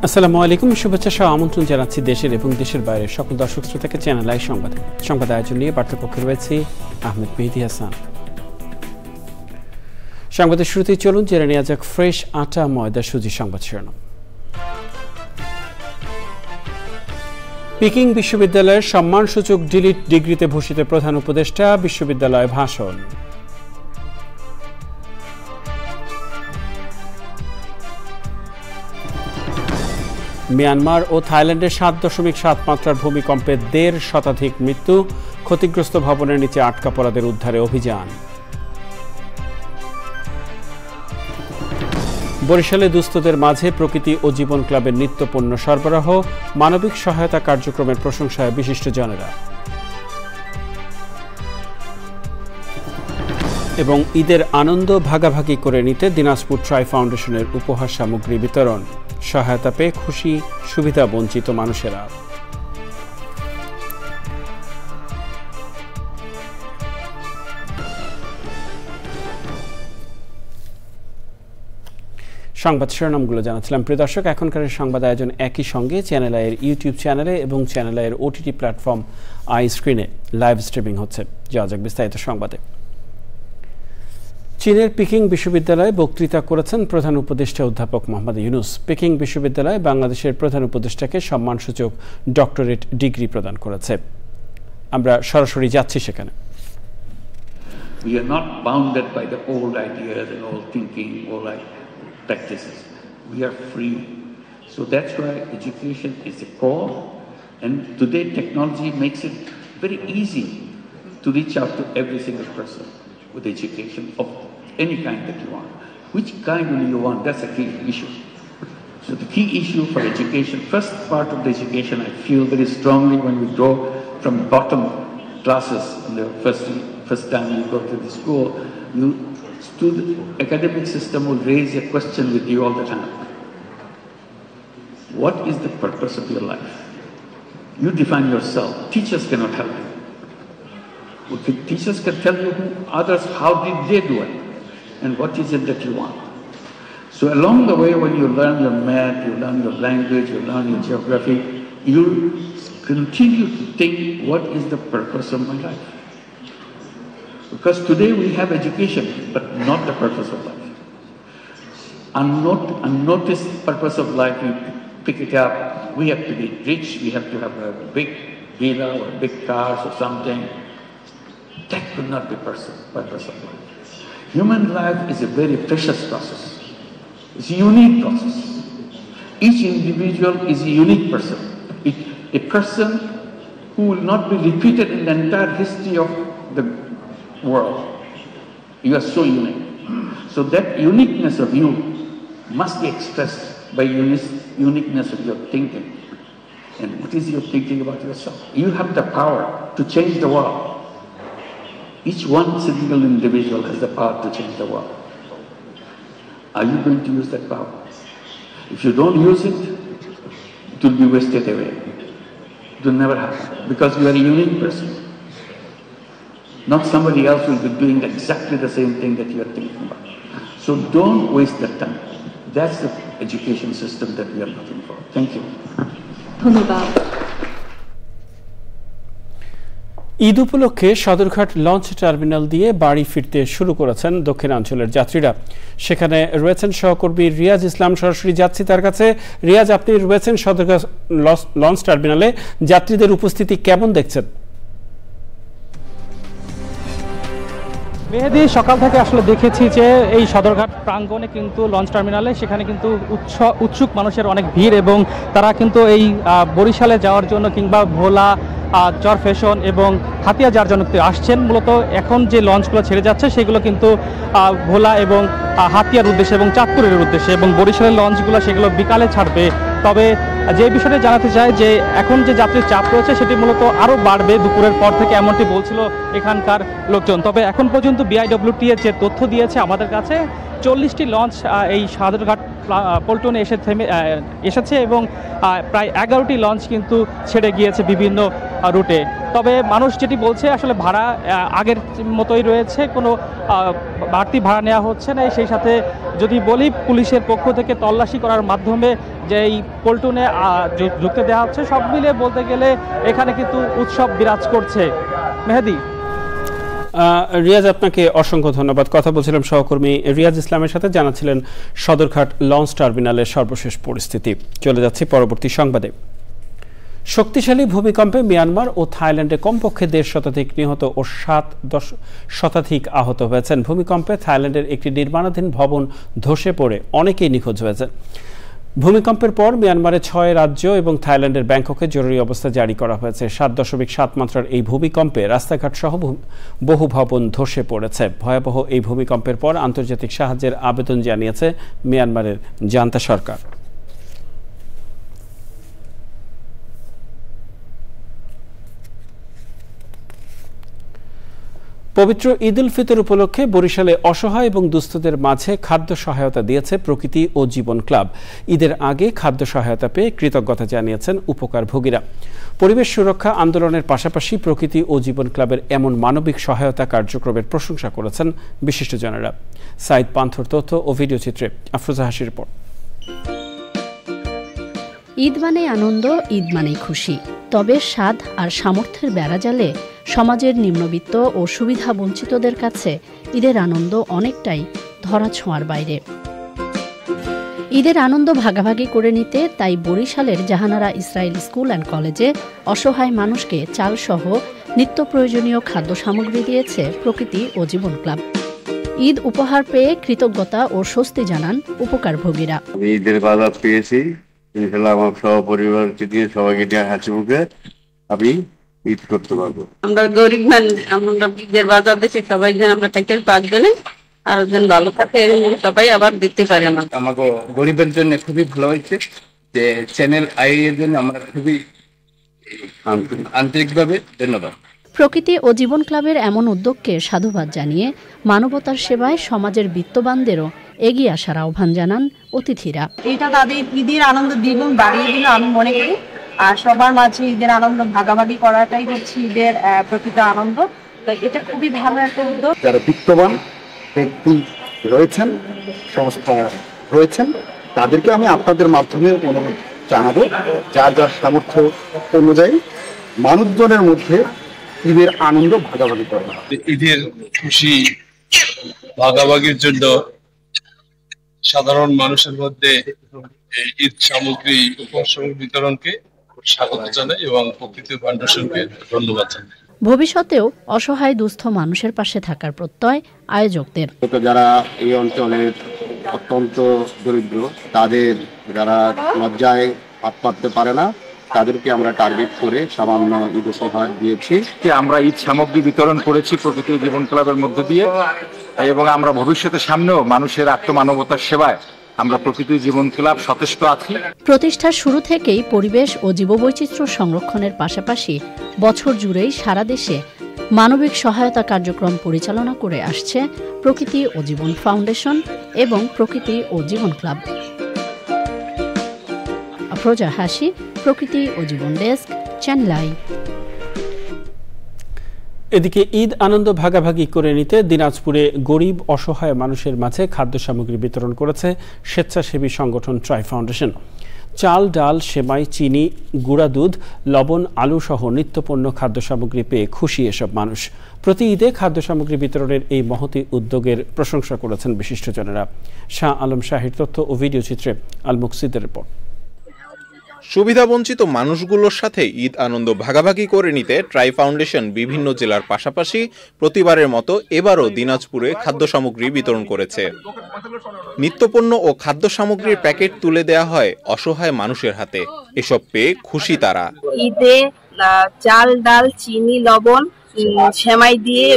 আসসালামু আলাইকুম, শুভেচ্ছা সহ আমন্ত্রণ জানাচ্ছি দেশের এবং দেশের বাইরের সকল দর্শক শ্রোতাকে চ্যানেল আই সংবাদ আয়োজন নিয়ে বার্তাকক্ষে রয়েছে আহমেদ মেহেদী হাসান। সংবাদের শুরুতেই চলুন জেনে নেওয়া যাক ফ্রেশ আটা ময়দা সুজি সংবাদ শিরোনাম। পিকিং বিশ্ববিদ্যালয়ের সম্মানসূচক ডিলিট ডিগ্রিতে ভূষিত প্রধান উপদেষ্টা, বিশ্ববিদ্যালয়ে ভাষণ। মিয়ানমার ও থাইল্যান্ডে 7.7 মাত্রার ভূমিকম্পে 1.5 শতাধিক মৃত্যু, ক্ষতিগ্রস্ত ভবনের নিচে আটকা পড়াদের উদ্ধারে অভিযান। বরিশালে দুস্থদের মাঝে প্রকৃতি ও জীবন ক্লাবের নিত্যপণ্য সরবরাহ, মানবিক সহায়তা কার্যক্রমের প্রশংসায় বিশিষ্টজনেরা। এবং ঈদের আনন্দ ভাগাভাগি করে নিতে দিনাজপুর ট্রাই ফাউন্ডেশনের উপহার সামগ্রী বিতরণ, সহায়তা পেয়ে খুশি সুবিধা বঞ্চিত মানুষেরা। সংবাদ শিরোনামগুলো জানাচ্ছিলাম। প্রিয় দর্শক, এখনকার সংবাদ আয়োজন একই সঙ্গে চ্যানেল আইয়ের ইউটিউব চ্যানেলে এবং চ্যানেল আইয়ের ওটিটি প্ল্যাটফর্ম আই স্ক্রিনে লাইভ স্ট্রিমিং হচ্ছে। যাওয়া যাক বিস্তারিত সংবাদে। চীনের পিকিং বিশ্ববিদ্যালয়ে বক্তৃতা করেছেন প্রধান উপদেষ্টা অধ্যাপক মোহাম্মদ ইউনুস। পিকিং বিশ্ববিদ্যালয় বাংলাদেশের প্রধান উপদেষ্টাকে সম্মানসূচক ডক্টরেট ডিগ্রি প্রদান করেছে। আমরা সরাসরি যাচ্ছি সেখানে। We are not bounded by the old ideas and old thinking, old practices. We are free. So that's why education is the core. And today technology makes it very easy to reach out to every single person with education of any kind that you want. Which kind will you want? That's a key issue. So the key issue for education, first part of the education, I feel very strongly when we go from bottom classes, in the first time you go to the school, academic system will raise a question with you all the time. What is the purpose of your life? You define yourself. Teachers cannot help you. Teachers can tell you others how did they do it and what is it that you want. So along the way, when you learn your math, you learn your language, you learn your geography, you continue to think, what is the purpose of my life? Because today we have education, but not the purpose of life. Unnoticed purpose of life, we pick it up. We have to be rich, we have to have a big villa or big cars or something. That could not be purpose of life. Human life is a very precious process. It's a unique process. Each individual is a unique person. A person who will not be repeated in the entire history of the world. You are so unique. So that uniqueness of you must be expressed by uniqueness of your thinking. And what is your thinking about yourself? You have the power to change the world. Each one single individual has the power to change the world. Are you going to use that power? If you don't use it, it will be wasted away. It will never happen because you are a unique person. Not somebody else will be doing exactly the same thing that you are thinking about. So don't waste that time. That's the education system that we are looking for. Thank you. ধন্যবাদ। ঈদ উপলক্ষে Sadarghat launch terminal দিয়ে বাড়ি ফিরতে শুরু করেছেন দক্ষিণাঞ্চলের যাত্রীরা। সেখানে রয়েছেন সহকর্মী রিয়াজ ইসলাম, সরাসরি যাচ্ছি তার কাছে। রিয়াজ, আপনি রয়েছেন সদরঘাট লঞ্চ টার্মিনালে, যাত্রীদের উপস্থিতি কেমন দেখছেন? মেহেদী, সকাল থেকে আসলে দেখেছি যে এই সদরঘাট প্রাঙ্গণে কিন্তু লঞ্চ টার্মিনালে সেখানে কিন্তু উৎসুক মানুষের অনেক ভিড় এবং তারা কিন্তু এই বরিশালে যাওয়ার জন্য কিংবা ভোলা, চর ফ্যাশন এবং হাতিয়া যার জন্য আসছেন। মূলত এখন যে লঞ্চগুলো ছেড়ে যাচ্ছে সেগুলো কিন্তু ভোলা এবং হাতিয়ার উদ্দেশ্যে এবং চাঁদপুরের উদ্দেশ্যে, এবং বরিশালের লঞ্চগুলো সেগুলো বিকালে ছাড়বে। তবে যে বিষয়টা জানাতে চাই যে এখন যে যাত্রীর চাপ রয়েছে সেটি মূলত আরও বাড়বে দুপুরের পর থেকে, এমনটি বলছিল এখানকার লোকজন। তবে এখন পর্যন্ত বিআইডব্লিউটিএ যে তথ্য দিয়েছে আমাদের কাছে, 40টি লঞ্চ এই সদরঘাট পল্টনে এসেছে এবং প্রায় 11টি লঞ্চ কিন্তু ছেড়ে গিয়েছে বিভিন্ন রুটে। তবে মানুষ যেটি বলছে আসলে ভাড়া আগের মতোই রয়েছে, কোনো বাড়তি ভাড়া নেওয়া হচ্ছে না। সেই সাথে যদি বলি, পুলিশের পক্ষ থেকে তল্লাশি করার মাধ্যমে যে এই পল্টনে যুক্ত দেওয়া হচ্ছে, সব মিলিয়ে বলতে গেলে এখানে কিন্তু উৎসব বিরাজ করছে। মেহেদি। রিয়াজ, আপনাকে অসংখ্য ধন্যবাদ। কথা বলছিলাম সহকর্মী রিয়াজ ইসলামের সাথে, জানাচ্ছিলেন সদরঘাট লঞ্চ টার্মিনালের সর্বশেষ পরিস্থিতি। চলে যাচ্ছি পরবর্তী সংবাদে। শক্তিশালী ভূমিকম্পে মিয়ানমার ও থাইল্যান্ডে কমপক্ষে 1.5 শতাধিক নিহত ও 7 শতাধিক আহত হয়েছেন। ভূমিকম্পে থাইল্যান্ডের একটি নির্মাণাধীন ভবন ধসে পড়ে অনেকেই নিখোঁজ হয়েছেন। ভূমিকম্পের পর মিয়ানমারের 6 রাজ্য এবং থাইল্যান্ডের ব্যাংককে জরুরি অবস্থা জারি করা হয়েছে। 7.7 মাত্রার এই ভূমিকম্পে রাস্তাঘাট সহ বহু ভবন ধসে পড়েছে। ভয়াবহ এই ভূমিকম্পের পর আন্তর্জাতিক সাহায্যের আবেদন জানিয়েছে মিয়ানমারের জান্তা সরকার। পবিত্র ঈদ উল ফিতর উপলক্ষে বরিশালে অসহায় এবং দুস্থদের মাঝে খাদ্য সহায়তা দিয়েছে প্রকৃতি ও জীবন ক্লাব। ঈদের আগে খাদ্য সহায়তা পেয়ে কৃতজ্ঞতা জানিয়েছেন উপকারভোগীরা। পরিবেশ সুরক্ষা আন্দোলনের পাশাপাশি প্রকৃতি ও জীবন ক্লাবের এমন মানবিক সহায়তা কার্যক্রমের প্রশংসা করেছেন বিশিষ্টজনেরা। সাইদ পান্থর তথ্য ও ভিডিও চিত্রে আফরোজা হাসির রিপোর্ট। ঈদ মানে আনন্দ, ঈদ মানেই খুশি। তবে স্বাদ আর সামর্থ্যের বেড়াজালে সমাজের নিম্নবিত্ত ও সুবিধা বঞ্চিতদের কাছে ঈদের আনন্দ অনেকটাই ধরাছোঁয়ার বাইরে। ঈদের আনন্দ ভাগাভাগি করে নিতে তাই বরিশালের জাহানারা ইসরায়েল স্কুল অ্যান্ড কলেজে অসহায় মানুষকে চালসহ নিত্য প্রয়োজনীয় খাদ্য সামগ্রী দিয়েছে প্রকৃতি ও জীবন ক্লাব। ঈদ উপহার পেয়ে কৃতজ্ঞতা ও স্বস্তি জানান উপকারভোগীরা। ঈদের বাজার পেয়েছি, আমার সহপরিবারকে দিয়ে সবাইকে নিয়ে হাসি মুখে আমি ঈদ করতে পারবো। আমরা গরিব মানুষ, আমরা ঈদের বাজার দিচ্ছি, সবাই যেন আমরা টাইটেল পাক দিলে আর যেন ভালো থাকে, সবাই আবার দিতে পারে। আমাকে গরিবের জন্য খুবই ভালো হয়েছে যে চ্যানেল আই এর জন্য আমরা খুবই আন্তরিকভাবে ধন্যবাদ। প্রকৃতি ও জীবন ক্লাবের এমন উদ্যোগকে সাধুবাদ জানিয়ে মানবতার সেবায় সমাজের বিত্তবানদেরও এগিয়ে আসার আহ্বান জানান অতিথিরা। এটা তাদের ঈদের আনন্দ দ্বিগুণ বাড়িয়ে দিল আমি মনে করি। আর সবার মাঝে ঈদের আনন্দ ভাগাভাগি করাটাই হচ্ছে ঈদের প্রকৃত আনন্দ। এটা খুবই ভালো একটা উদ্যোগ। যারা বিত্তবান ব্যক্তি রয়েছেন, সংস্থা রয়েছেন, তাদেরকে আমি আপনাদের মাধ্যমে অনুরোধ জানাবো, যার যার সামর্থ্য অনুযায়ী মানুষজনের মধ্যে ঈদের আনন্দ ভাগাভাগি করা। ঈদের খুশি ভাগাভাগির জন্য সাধারণ মানুষের মধ্যে ঈদ সামগ্রী উপহার বিতরণকে স্বাগত জানাই এবং প্রকৃতি ফাউন্ডেশনকে ধন্যবাদ জানাই। ভবিষ্যতেও অসহায় দুস্থ মানুষের পাশে থাকার প্রত্যয় আয়োজকদের। যারা এই অঞ্চলের অত্যন্ত দরিদ্র, তাদের যারা লজ্জায় হাত পাততে পারে না, তাদেরকে আমরা টার্গেট করে সামান্য ঈদ উপহার দিয়েছি। আমরা ঈদ সামগ্রী বিতরণ করেছি প্রকৃতি জীবন ক্লাবের মধ্য দিয়ে, এবং আমরা ভবিষ্যতে সামনেও মানুষের আত্মমানবতার সেবায় আমরা প্রকৃতি জীবন ক্লাব সচেষ্ট আছি। প্রতিষ্ঠার শুরু থেকেই পরিবেশ ও জীববৈচিত্র্য সংরক্ষণের পাশাপাশি বছর জুড়েই সারা দেশে মানবিক সহায়তা কার্যক্রম পরিচালনা করে আসছে প্রকৃতি ও জীবন ফাউন্ডেশন এবং প্রকৃতি ও জীবন ক্লাব। আফরোজা হাসি, প্রকৃতি ও জীবন ডেস্ক, চ্যানেল আই। এদিকে ঈদ আনন্দ ভাগাভাগি করে নিতে দিনাজপুরে গরিব অসহায় মানুষের মাঝে খাদ্য সামগ্রী বিতরণ করেছে স্বেচ্ছাসেবী সংগঠন ট্রাই ফাউন্ডেশন। চাল, ডাল, সেমাই, চিনি, গুঁড়া দুধ, লবণ, আলু সহ নিত্যপণ্য খাদ্য সামগ্রী পেয়ে খুশি এসব মানুষ। প্রতি ঈদে খাদ্য সামগ্রী বিতরণের এই মহতী উদ্যোগের প্রশংসা করেছেন বিশিষ্টজনেরা। শাহ আলম শাহির তথ্য ও ভিডিও চিত্রে আল মুকসিদের রিপোর্ট। সুবিধাবঞ্চিত মানুষগুলোর সাথে ঈদ আনন্দ ভাগাভাগি করে নিতে ট্রাই ফাউন্ডেশন বিভিন্ন জেলার পাশাপাশি প্রতিবারের মতো এবারও দিনাজপুরে খাদ্য সামগ্রী বিতরণ করেছে। নিত্যপণ্য ও খাদ্য সামগ্রীর প্যাকেট তুলে দেয়া হয় অসহায় মানুষের হাতে। এসব পেয়ে খুশি তারা। ঈদে চাল, ডাল, চিনি, লবণ সেমাই দিয়ে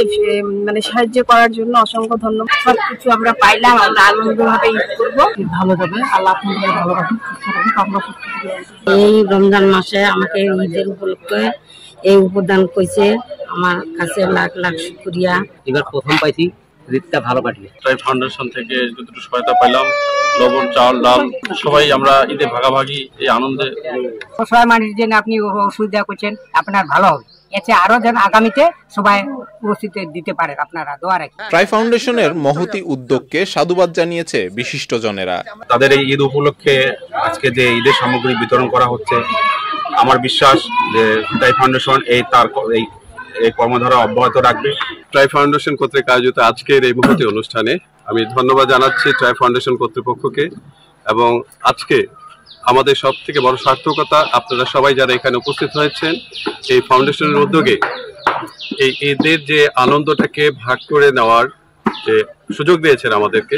মানে সাহায্য করার জন্য অসংখ্য ধন্যবাদ। সবকিছু আমরা পাইলাম, আমরা আনন্দভাবে ঈদ করবো। ভালো যাবে, আল্লাহ আপনাদের ভালো রাখুন। এই রমজান মাসে আমাকে ঈদের উপলক্ষে এই উপদান কইছে, আমার কাছে লাখ লাখ শুকরিয়া। এবার প্রথম পাইছি, ঈদটা ভালো কাটিয়ে। ট্রাই ফাউন্ডেশন থেকে যতটুকু সহায়তা পাইলাম, লবণ, চাল, ডাল সবাই আমরা ঈদে ভাগাভাগি এই আনন্দে। সবাই মানুষের জন্য আপনি সুবিধা করছেন, আপনার ভালো হবে। এতে আরো যেন আগামীতে সবাই উপস্থিত দিতে পারে, আপনারা দোয়া রাখেন। ট্রাই ফাউন্ডেশনের মহতি উদ্যোগকে সাধুবাদ জানিয়েছে বিশিষ্টজনেরা। তাদের এই ঈদ উপলক্ষে আজকে যে ঈদের সামগ্রী বিতরণ করা হচ্ছে, আমার বিশ্বাস যে ট্রাই ফাউন্ডেশন এই কর্মধারা অব্যাহত রাখবে। ট্রাই ফাউন্ডেশন কর্তৃক আয়োজিত আজকের এই মহতি অনুষ্ঠানে আমি ধন্যবাদ জানাচ্ছি ট্রাই ফাউন্ডেশন কর্তৃপক্ষকে। এবং আজকে আমাদের সব থেকে বড় সার্থকতা, আপনারা সবাই যারা এখানে উপস্থিত হয়েছেন, এই ফাউন্ডেশনের উদ্যোগে এই ঈদের যে আনন্দটাকে ভাগ করে নেওয়ার যে সুযোগ দিয়েছেন আমাদেরকে,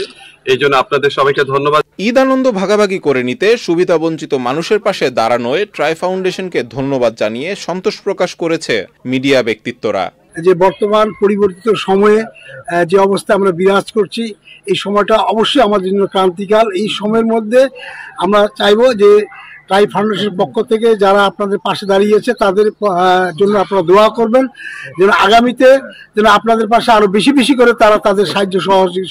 এই জন্য আপনাদের সবাইকে ধন্যবাদ। ঈদ আনন্দ ভাগাভাগি করে নিতে সুবিধাবঞ্চিত মানুষের পাশে দাঁড়ানোয় ট্রাই ফাউন্ডেশনকে ধন্যবাদ জানিয়ে সন্তোষ প্রকাশ করেছে মিডিয়া ব্যক্তিত্বরা। যে বর্তমান পরিবর্তিত সময়ে যে অবস্থা আমরা বিরাজ করছি, এই সময়টা অবশ্যই আমাদের জন্য ক্রান্তিকাল। এই সময়ের মধ্যে আমরা চাইবো যে ট্রাই ফাউন্ডেশনের পক্ষ থেকে যারা আপনাদের পাশে দাঁড়িয়েছে তাদের জন্য আপনারা দোয়া করবেন, যেন আগামীতে যেন আপনাদের পাশে আরো বেশি বেশি করে তারা তাদের সাহায্য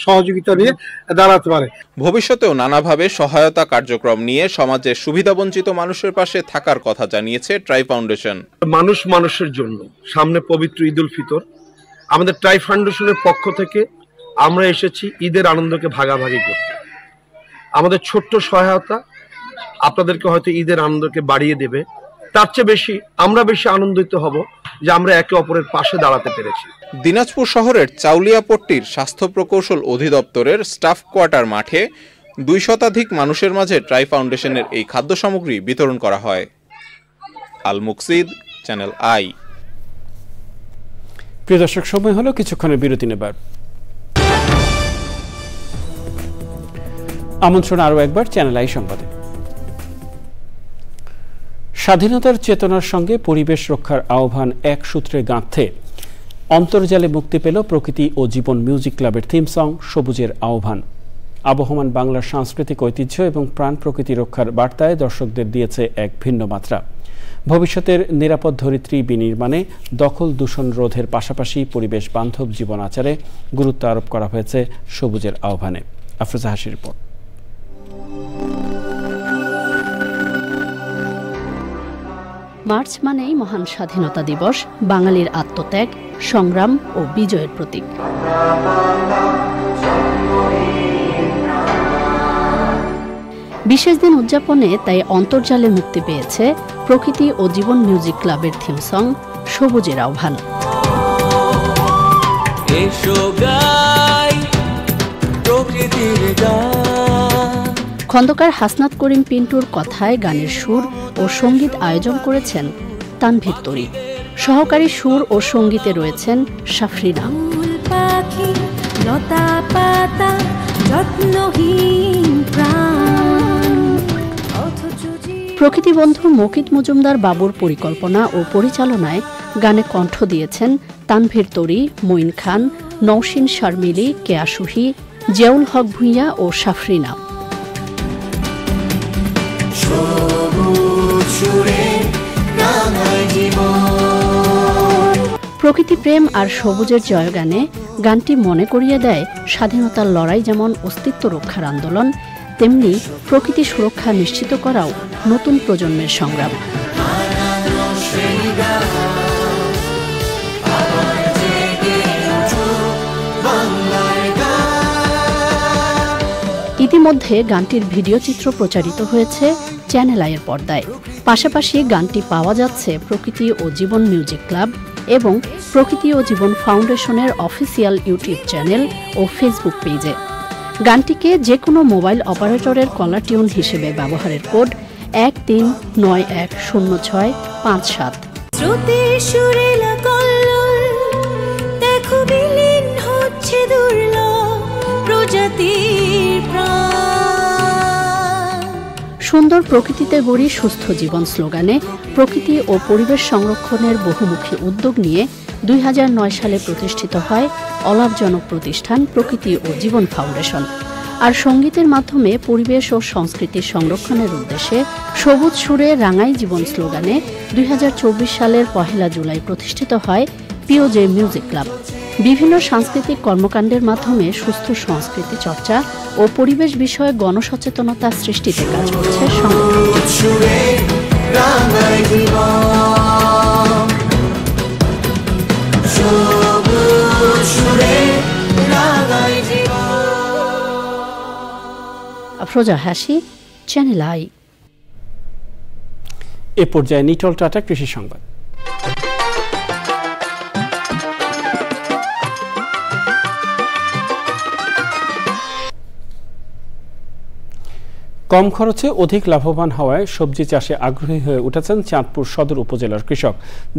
সহযোগিতা নিয়ে দাঁড়াতে পারে। ভবিষ্যতেও নানাভাবে সহায়তা কার্যক্রম নিয়ে সমাজের সুবিধাবঞ্চিত মানুষের পাশে থাকার কথা জানিয়েছে ট্রাই ফাউন্ডেশন। মানুষ মানুষের জন্য সামনে পবিত্র ঈদ উল ফিতর, আমাদের ট্রাই ফাউন্ডেশনের পক্ষ থেকে আমরা এসেছি ঈদের আনন্দকে ভাগাভাগি করতে। আমাদের ছোট্ট সহায়তা আপনাদেরকে হয়তো ঈদের আনন্দকে বাড়িয়ে দেবে, তার চেয়ে বেশি আমরা বেশি আনন্দিত হব যে আমরা একে অপরের পাশে দাঁড়াতে পেরেছি। দিনাজপুর শহরের চাউলিয়াপট্টির স্বাস্থ্য প্রকৌশল অধিদপ্তরের স্টাফ কোয়ার্টার মাঠে 2 শতাধিক মানুষের মাঝে ট্রাই ফাউন্ডেশনের এই খাদ্য সামগ্রী বিতরণ করা হয়। আল মুকসিদ, চ্যানেল আই। প্রিয় দর্শক, সময় হলো কিছুক্ষণের বিরতি নেবার। আমন্ত্রণ আরও একবার চ্যানেল আই সংবাদে। স্বাধীনতার চেতনার সঙ্গে পরিবেশ রক্ষার আহ্বান এক সূত্রে গাঁথতে অন্তর্জালে মুক্তি পেল প্রকৃতি ও জীবন মিউজিক ক্লাবের থিম সং সবুজের আহ্বান। আবহমান বাংলার সাংস্কৃতিক ঐতিহ্য এবং প্রাণ প্রকৃতি রক্ষার বার্তায় দর্শকদের দিয়েছে এক ভিন্ন মাত্রা। ভবিষ্যতের নিরাপদ ধরিত্রী বিনির্মাণে দখল দূষণ রোধের পাশাপাশি পরিবেশ বান্ধব জীবন আচারে গুরুত্ব আরোপ করা হয়েছে সবুজের আহ্বানে। আফরোজা হাসির রিপোর্ট। মার্চ মানেই মহান স্বাধীনতা দিবস, বাঙালির আত্মত্যাগ, সংগ্রাম ও বিজয়ের প্রতীক। বিশেষ দিন উদযাপনে তাই অন্তর্জালে মুক্তি পেয়েছে প্রকৃতি ও জীবন মিউজিক ক্লাবের থিম সং সবুজের আহ্বান। খন্দকার হাসনাত করিম পিন্টুর কথায় গানের সুর ও সঙ্গীত আয়োজন করেছেন তানভীর তরি। সহকারী সুর ও সঙ্গীতে রয়েছেন সাফরিনা। প্রকৃতিবন্ধু মকিত মজুমদার বাবুর পরিকল্পনা ও পরিচালনায় গানে কণ্ঠ দিয়েছেন তানভীর তরি, মঈন খান, নওশিন শারমিলি, কেয়াসুহি, জিয়াউল হক ভূঁইয়া ও সাফরিনা। প্রকৃতি প্রেম আর সবুজের জয়গানে গানটি মনে করিয়ে দেয় স্বাধীনতার লড়াই যেমন অস্তিত্ব রক্ষার আন্দোলন, তেমনি প্রকৃতি সুরক্ষা নিশ্চিত করাও নতুন প্রজন্মের সংগ্রাম। ইতিমধ্যে গানটির ভিডিও চিত্র প্রচারিত হয়েছে চ্যানেল আইয়ের পর্দায়। পাশাপাশি গানটি পাওয়া যাচ্ছে প্রকৃতি ও জীবন মিউজিক ক্লাব এবং প্রকৃতি ও জীবন ফাউন্ডেশনের অফিসিয়াল ইউটিউব চ্যানেল ও ফেসবুক পেজে। গানটিকে যে কোনো মোবাইল অপারেটরের কলার টিউন হিসেবে ব্যবহারের কোড 13910657। সুন্দর প্রকৃতিতে গড়ি সুস্থ জীবন স্লোগানে প্রকৃতি ও পরিবেশ সংরক্ষণের বহুমুখী উদ্যোগ নিয়ে 2009 সালে প্রতিষ্ঠিত হয় অলাভজনক প্রতিষ্ঠান প্রকৃতি ও জীবন ফাউন্ডেশন। আর সঙ্গীতের মাধ্যমে পরিবেশ ও সংস্কৃতির সংরক্ষণের উদ্দেশ্যে সবুজ সুরে রাঙাই জীবন স্লোগানে 2024 সালের 1 জুলাই প্রতিষ্ঠিত হয় পিওজে মিউজিক ক্লাব। বিভিন্ন সাংস্কৃতিক কর্মকাণ্ডের মাধ্যমে সুস্থ সংস্কৃতি চর্চা ও পরিবেশ বিষয়ে গণসচেতনতা সৃষ্টিতে কাজ করছে আফরোজা হাসি, চ্যানেল আই। এ পর্যায়ে নিটল টাটা কৃষি সংবাদ। কম খরচে অধিক লাভবান হওয়ায় সবজি চাষে আগ্রহী হয়ে উঠেছেন চাঁদপুর সদর উপজেলার কৃষক।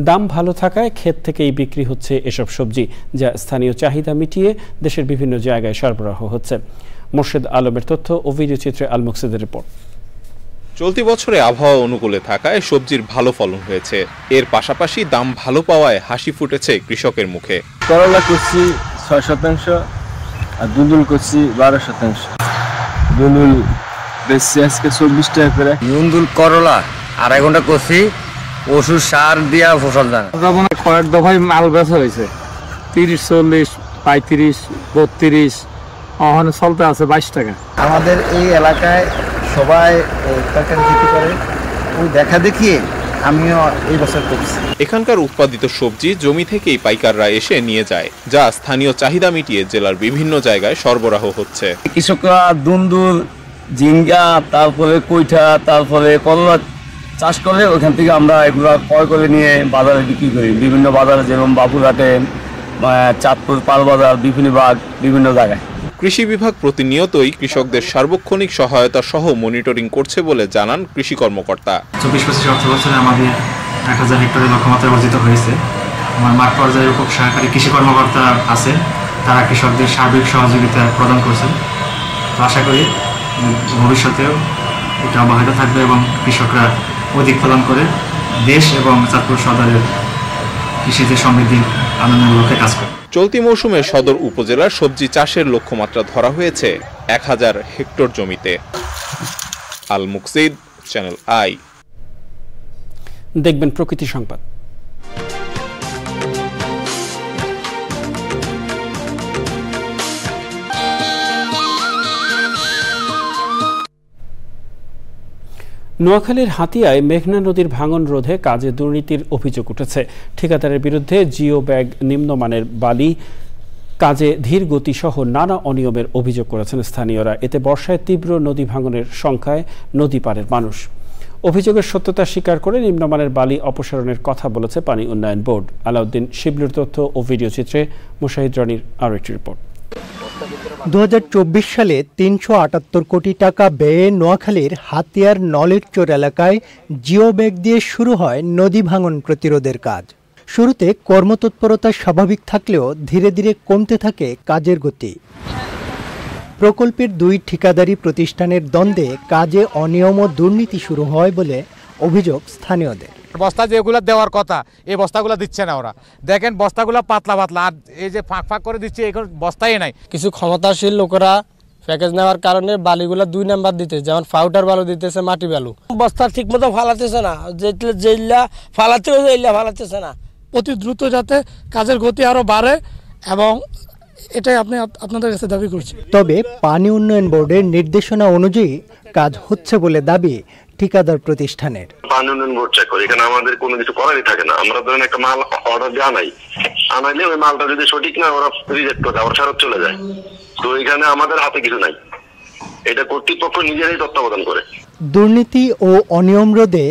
দাম ভালো থাকায় ক্ষেত থেকেই বিক্রি হচ্ছে এসব সবজি, যা স্থানীয় চাহিদা মিটিয়ে দেশের বিভিন্ন জায়গায় সরবরাহ হচ্ছে। মোর্শেদ আলমের তথ্য ও ভিডিও চিত্রে আল মুকসিদের রিপোর্ট। চলতি বছরে আবহাওয়া অনুকূলে থাকায় সবজির ভালো ফলন হয়েছে। এর পাশাপাশি দাম ভালো পাওয়ায় হাসি ফুটেছে কৃষকের মুখে। করলা করছি 6% আর দুন্দুল করছি 12%। দুন্দুল বেশি আজকে 24 টাকা করে। দুন্দুল করলা 2.5 ঘন্টা করছি, ওষুধ সার দিয়া ফসল দানা। কয়েক দফায় মাল বেচা হয়েছে 30, 40, 35, 32, ওখানে চলতে আছে 22 টাকা। আমাদের এই এলাকায় সবাই তরকারি খেতে করে, ওই দেখা দেখিয়ে আমিও এই বছর করছি। এখানকার উৎপাদিত সবজি জমি থেকেই পাইকাররা এসে নিয়ে যায়, যা স্থানীয় চাহিদা মিটিয়ে জেলার বিভিন্ন জায়গায় সরবরাহ হচ্ছে। কৃষকরা দুন্দুল, ঝিঙ্গা, তারপরে কৈঠা, তারপরে করলা চাষ করে ওখান থেকে আমরা এগুলো ক্রয় করে নিয়ে বাজারে বিক্রি করি। বিভিন্ন বাজারে যেমন বাবুরহাটে, চাঁদপুর, পালবাজার, বিভিন্ন জায়গায়। কৃষি বিভাগ প্রতিনিয়তই কৃষকদের সার্বক্ষণিক সহায়তা সহ মনিটরিং করছে বলে জানান কৃষি কর্মকর্তা। 24-25 অর্থ বছরে আমাদের 1000 হেক্টরের লক্ষ্যমাত্রা অর্জিত হয়েছে। আমার মাঠ পর্যায়ে উপ সহকারী কৃষি কর্মকর্তা আছে, তারা কৃষকদের সার্বিক সহযোগিতা প্রদান করছেন। তো আশা করি ভবিষ্যতেও এটা অব্যাহত থাকবে এবং কৃষকরা অধিক ফলন করে দেশ এবং চাঁদপুর সদরের কৃষিতে সমৃদ্ধির আনন্দের লক্ষ্যে কাজ করে। চলতি মৌসুমে সদর উপজেলার সবজি চাষের লক্ষ্যমাত্রা ধরা হয়েছে 1000 হেক্টর জমিতে। আল মুকসিদ, চ্যানেল আই। দেখবেন প্রকৃতি সংবাদ। নোয়াখালীর হাতিয়ায় মেঘনা নদীর ভাঙন রোধে কাজে দুর্নীতির অভিযোগ উঠেছে। ঠিকাদারের বিরুদ্ধে জিও ব্যাগ, নিম্নমানের বালি কাজে ধীর গতি সহ নানা অনিয়মের অভিযোগ করেছেন স্থানীয়রা। এতে বর্ষায় তীব্র নদী ভাঙনের সংখ্যায় নদী পারের মানুষ। অভিযোগের সত্যতা স্বীকার করে নিম্নমানের বালি অপসারণের কথা বলেছে পানি উন্নয়ন বোর্ড। আলাউদ্দিন শিবলুর তথ্য ও ভিডিও চিত্রে মুশাহিদ রানীর আরও একটি রিপোর্ট। 2024 সালে 378 কোটি টাকা ব্যয়ে নোয়াখালীর হাতিয়ার নলেরচর এলাকায় জিও ব্যাগ দিয়ে শুরু হয় নদী ভাঙন প্রতিরোধের কাজ। শুরুতে কর্মতৎপরতা স্বাভাবিক থাকলেও ধীরে ধীরে কমতে থাকে কাজের গতি। প্রকল্পের 2 ঠিকাদারি প্রতিষ্ঠানের দ্বন্দ্বে কাজে অনিয়ম ও দুর্নীতি শুরু হয় বলে অভিযোগ স্থানীয়দের। বস্তা যেগুলো দেওয়ার কথা এই বস্তাগুলো দিচ্ছে না ওরা। দেখেন বস্তাগুলো পাতলা পাতলা, আর এই যে ফাঁক ফাঁক করে দিচ্ছে এখন বস্তাই নাই। কিছু ক্ষমতাশীল লোকেরা প্যাকেজ নেওয়ার কারণে বালিগুলো 2 নাম্বার দিতেছে, যেমন পাউডার বালু দিতেছে, মাটি বালু। বস্তা ঠিক মতো ফালাতেছে না, যেইলা ফালাতেছে না। অতি দ্রুত যাতে কাজের গতি আরো বাড়ে এবং এটাই আপনাদের কাছে দাবি করছি। তবে পানি উন্নয়ন বোর্ডের নির্দেশনা অনুযায়ী কাজ হচ্ছে বলে দাবি ঠিকাদার প্রতিষ্ঠানের। পানি উন্নয়ন বোর্ড চেক করে, এখানে আমাদের কোনো কিছু করারই থাকে না। আমরা ধরেন একটা মাল অর্ডার দিয়ে আনাইলে ওই মালটা যদি সঠিক না ওরা রিজেক্ট করে আবার ফেরত চলে যায়। তো এখানে আমাদের হাতে কিছু নাই, এটা কর্তৃপক্ষ নিজেরাই তত্ত্বাবধান করে। দুর্নীতি ও অনিয়ম রোধে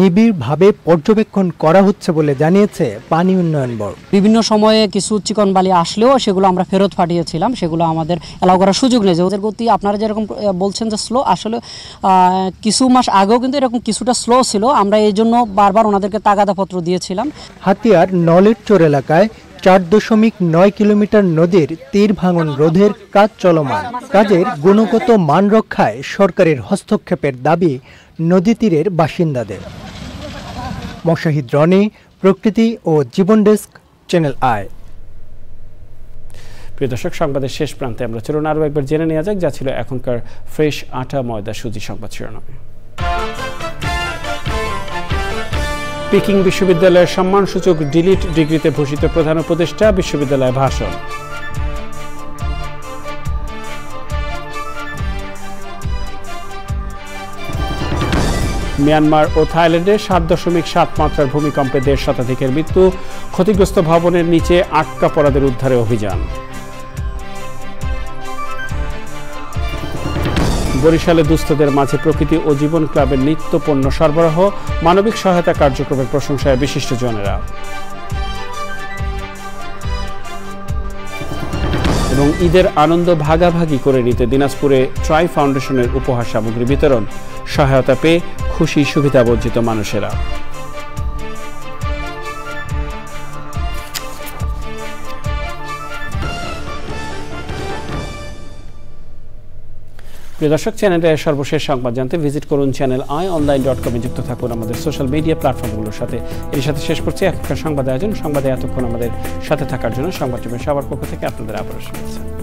নিবিড়ভাবে পর্যবেক্ষণ করা হচ্ছে বলে জানিয়েছে পানি উন্নয়ন বোর্ড। বিভিন্ন সময়ে কিছু চিকন বালি আসলেও সেগুলো আমরা ফেরত পাঠিয়েছিলাম, সেগুলো আমাদের এলাও করার সুযোগ নেই। যে ওদের গতি আপনারা যেরকম বলছেন যে স্লো, আসলে কিছু মাস আগেও কিন্তু এরকম কিছুটা স্লো ছিল। আমরা এই জন্য বারবার ওনাদেরকে তাগাদাপত্র দিয়েছিলাম। হাতিয়ার নলেরচর এলাকায় 4.9 কিলোমিটার নদীর তীর ভাঙন রোধের কাজ চলমান। কাজের গুণগত মান রক্ষায় সরকারের হস্তক্ষেপের দাবি নদী তীরের বাসিন্দাদের। মশাহিদ রনি, প্রকৃতি ও জীবন ডেস্ক, চ্যানেল আই। প্রিয় দর্শক, সংবাদের শেষ প্রান্তে আমরা চলুন আরও একবার জেনে নেওয়া যাক যা ছিল এখনকার ফ্রেশ আটা ময়দা সুজি সংবাদ শিরোনামে। পিকিং বিশ্ববিদ্যালয়ের সম্মানসূচক ডিলিট ডিগ্রিতে ভূষিত প্রধান উপদেষ্টা, বিশ্ববিদ্যালয়ে ভাষণ। মিয়ানমার ও থাইল্যান্ডে 7.7 মাত্রার ভূমিকম্পে 1.5 শতাধিকের মৃত্যু, ক্ষতিগ্রস্ত ভবনের নিচে আটকা পড়াদের উদ্ধারে অভিযান। বরিশালে দুস্থদের মাঝে প্রকৃতি ও জীবন ক্লাবের নিত্য পণ্য সরবরাহ, মানবিক সহায়তা কার্যক্রমের প্রশংসায় বিশিষ্টজনেরা। এবং ঈদের আনন্দ ভাগাভাগি করে নিতে দিনাজপুরে ট্রাই ফাউন্ডেশনের উপহার সামগ্রী বিতরণ, সহায়তা পেয়ে খুশি সুবিধাবঞ্চিত মানুষেরা। প্রিয় দর্শক, চ্যানেলের সর্বশেষ সংবাদ জানতে ভিজিট করুন channelionline.com যুক্ত থাকুন আমাদের সোশ্যাল মিডিয়া প্ল্যাটফর্মগুলোর সাথে। এর সাথে শেষ করছি এখনকার সংবাদ আয়োজন। সংবাদে এতক্ষণ আমাদের সাথে থাকার জন্য সংবাদ সবার পক্ষ থেকে আপনাদের আবার শুভেচ্ছা।